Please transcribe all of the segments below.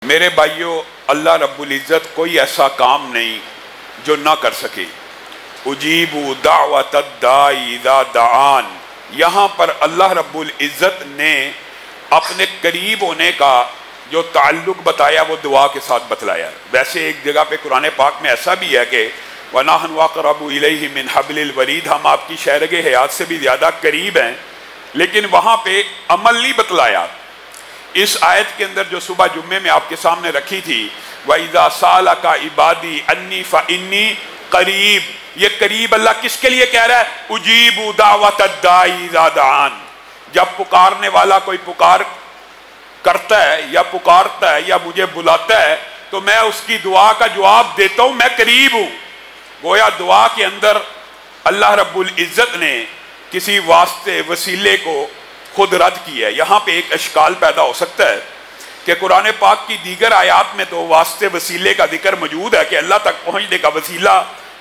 میرے بھائیوں، اللہ رب العزت کوئی ایسا کام نہیں جو نہ کر سکے۔ اجیب دعوت الداعی اذا دعان، یہاں پر اللہ رب العزت نے اپنے قریب ہونے کا جو تعلق بتایا وہ دعا کے ساتھ بتلایا۔ ویسے ایک جگہ پہ قرآن پاک میں ایسا بھی ہے کہ وَنَحْنُ أَقْرَبُ إِلَيْهِ مِنْ حَبْلِ الْوَرِيدِ، ہم آپ کی شہرگ حیات سے بھی زیادہ قریب ہیں، لیکن وہاں پہ عمل نہیں بتلایا۔ اس آیت کے اندر جو صبح جمعے میں آپ کے سامنے رکھی تھی وَإِذَا سَأَلَكَ عِبَادِي عَنِّي فَإِنِّي قریب، یہ قریب اللہ کس کے لیے کہہ رہا ہے؟ اجیبوا دعوت الداعی اذا دعان، جب پکارنے والا کوئی پکار کرتا ہے یا پکارتا ہے یا مجھے بلاتا ہے تو میں اس کی دعا کا جواب دیتا ہوں، میں قریب ہوں۔ گویا دعا کے اندر اللہ رب العزت نے کسی واسطے وسیلے کو خود رد کیا ہے۔ یہاں پہ ایک اشکال پیدا ہو سکتا ہے کہ قرآن پاک کی دیگر آیات میں تو واسطے وسیلے کا ذکر موجود ہے کہ اللہ تک پہنچنے کا وسیلہ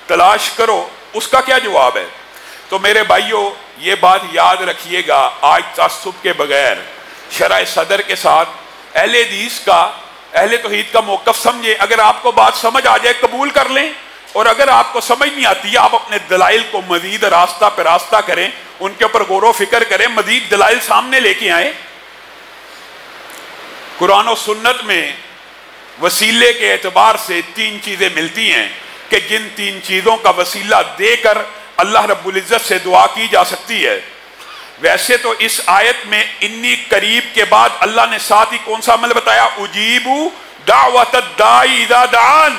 تلاش کرو، اس کا کیا جواب ہے؟ تو میرے بھائیوں یہ بات یاد رکھیے گا، آج تعصب کے بغیر شرع صدر کے ساتھ اہل حدیث کا، اہل توحید کا موقف سمجھے۔ اگر آپ کو بات سمجھ آ جائے قبول کر لیں، اور اگر آپ کو سمجھ نہیں آتی آپ اپنے دلائل کو مزید راستہ پہ راستہ کریں، ان کے اوپر غور و فکر کریں، مزید دلائل سامنے لے کے آئیں۔ قرآن و سنت میں وسیلے کے اعتبار سے تین چیزیں ملتی ہیں کہ جن تین چیزوں کا وسیلہ دے کر اللہ رب العزت سے دعا کی جا سکتی ہے۔ ویسے تو اس آیت میں انی قریب کے بعد اللہ نے ساتھ ہی کون سا عمل بتایا؟ اجیبوا دعوت الداعی اذا دعان۔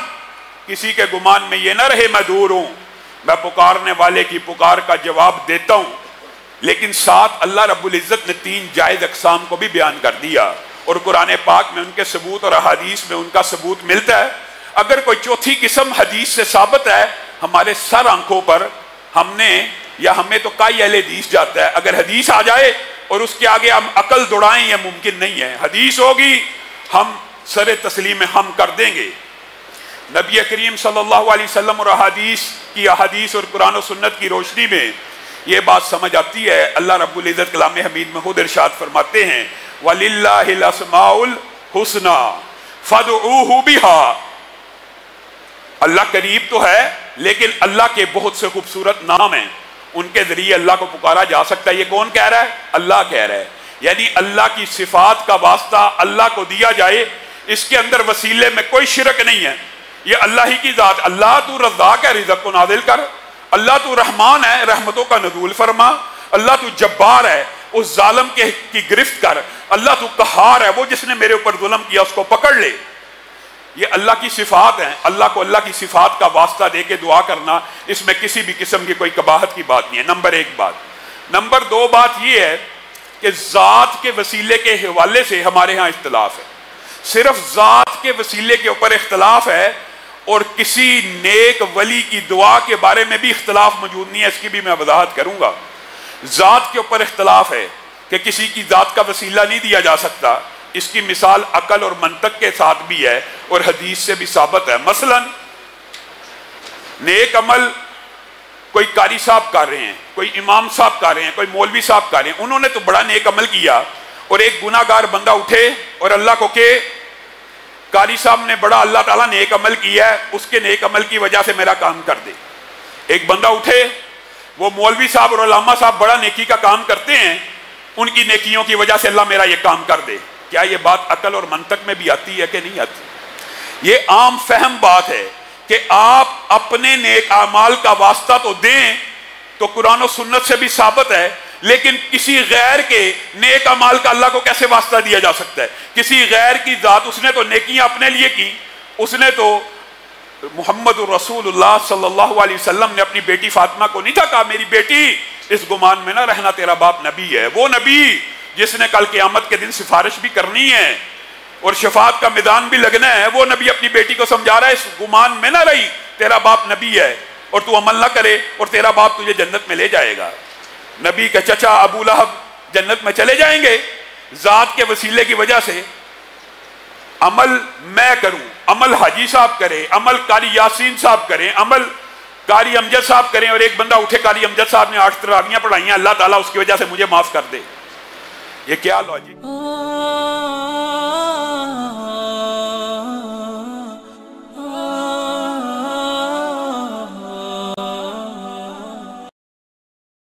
کسی کے گمان میں یہ نہ رہے میں دور ہوں، میں پکارنے والے کی پکار کا جواب دیتا ہوں، لیکن ساتھ اللہ رب العزت نے تین جائز اقسام کو بھی بیان کر دیا، اور قرآن پاک میں ان کے ثبوت اور احادیث میں ان کا ثبوت ملتا ہے۔ اگر کوئی چوتھی قسم حدیث سے ثابت ہے، ہمارے سر آنکھوں پر ہم نے یا ہمیں تو کئی اہل حدیث جاتا ہے، اگر حدیث آ جائے اور اس کے آگے ہم عقل دوڑائیں یہ ممکن نہیں ہے۔ حدیث ہوگی ہم سر تسلیم ہم کر دیں گے۔ نبی کریم صلی اللہ علیہ وسلم اور احادیث اور قرآن و سنت کی روشنی میں یہ بات سمجھ آتی ہے۔ اللہ رب العزت کلام حمید میں خود ارشاد فرماتے ہیں وَلِلَّهِ الْأَسْمَاءُ الْحُسْنَى فَادْعُوهُ بِهَا، اللہ قریب تو ہے لیکن اللہ کے بہت سے خوبصورت نام ہیں، ان کے ذریعے اللہ کو پکارا جا سکتا ہے۔ یہ کون کہہ رہا ہے؟ اللہ کہہ رہا ہے، یعنی اللہ کی صفات کا واسطہ اللہ کو دیا جائے، اس کے اندر وسیلے میں کوئی شرک نہیں ہے، یہ اللہ ہی کی ذات۔ اللہ تو رزاق ہے، رزق کو نازل کر، اللہ تو رحمان ہے، رحمتوں کا نزول فرما، اللہ تو جبار ہے، اس ظالم کی گرفت کر، اللہ تو قہار ہے، وہ جس نے میرے اوپر ظلم کیا اس کو پکڑ لے۔ یہ اللہ کی صفات ہیں، اللہ کو اللہ کی صفات کا واسطہ دے کے دعا کرنا، اس میں کسی بھی قسم کی کوئی قباحت کی بات نہیں ہے۔ نمبر ایک بات۔ نمبر دو بات یہ ہے کہ ذات کے وسیلے کے حوالے سے ہمارے ہاں اختلاف ہے، صرف ذات کے وسیلے کے اوپر اختلاف ہے، اور کسی نیک ولی کی دعا کے بارے میں بھی اختلاف موجود نہیں ہے، اس کی بھی میں وضاحت کروں گا۔ ذات کے اوپر اختلاف ہے کہ کسی کی ذات کا وسیلہ نہیں دیا جا سکتا، اس کی مثال عقل اور منطق کے ساتھ بھی ہے اور حدیث سے بھی ثابت ہے۔ مثلا نیک عمل کوئی قاری صاحب کر رہے ہیں، کوئی امام صاحب کر رہے ہیں، کوئی مولوی صاحب کر رہے ہیں، انہوں نے تو بڑا نیک عمل کیا، اور ایک گناہ گار بندہ اٹھے اور اللہ کو کہ قاری صاحب نے بڑا اللہ تعالیٰ نیک عمل کیا ہے، اس کے نیک عمل کی وجہ سے میرا کام کر دے۔ ایک بندہ اٹھے، وہ مولوی صاحب اور علامہ صاحب بڑا نیکی کا کام کرتے ہیں، ان کی نیکیوں کی وجہ سے اللہ میرا یہ کام کر دے۔ کیا یہ بات عقل اور منطق میں بھی آتی ہے کہ نہیں آتی؟ یہ عام فہم بات ہے کہ آپ اپنے نیک اعمال کا واسطہ تو دیں، تو قرآن و سنت سے بھی ثابت ہے، لیکن کسی غیر کے نیک اعمال کا اللہ کو کیسے واسطہ دیا جا سکتا ہے؟ کسی غیر کی ذات، اس نے تو نیکیاں اپنے لیے کی، اس نے تو محمد رسول اللہ صلی اللہ علیہ وسلم نے اپنی بیٹی فاطمہ کو نہیں تھا کہا میری بیٹی اس گمان میں نہ رہنا تیرا باپ نبی ہے، وہ نبی جس نے کل قیامت کے دن سفارش بھی کرنی ہے اور شفاعت کا میدان بھی لگنا ہے، وہ نبی اپنی بیٹی کو سمجھا رہا ہے اس گمان میں نہ رہی تیرا باپ نبی ہے اور تو عمل نہ کرے اور تیرا باپ تجھے جنت میں لے جائے گا۔ نبی کا چچا ابو لہب جنت میں چلے جائیں گے ذات کے وسیلے کی وجہ سے۔ عمل میں کروں، عمل حاجی صاحب کرے، عمل قاری یاسین صاحب کریں، عمل قاری امجد صاحب کریں، اور ایک بندہ اٹھے قاری امجد صاحب نے 8 تراویحیں پڑھائی ہیں، اللہ تعالیٰ اس کی وجہ سے مجھے معاف کر دے، یہ کیا لاجک؟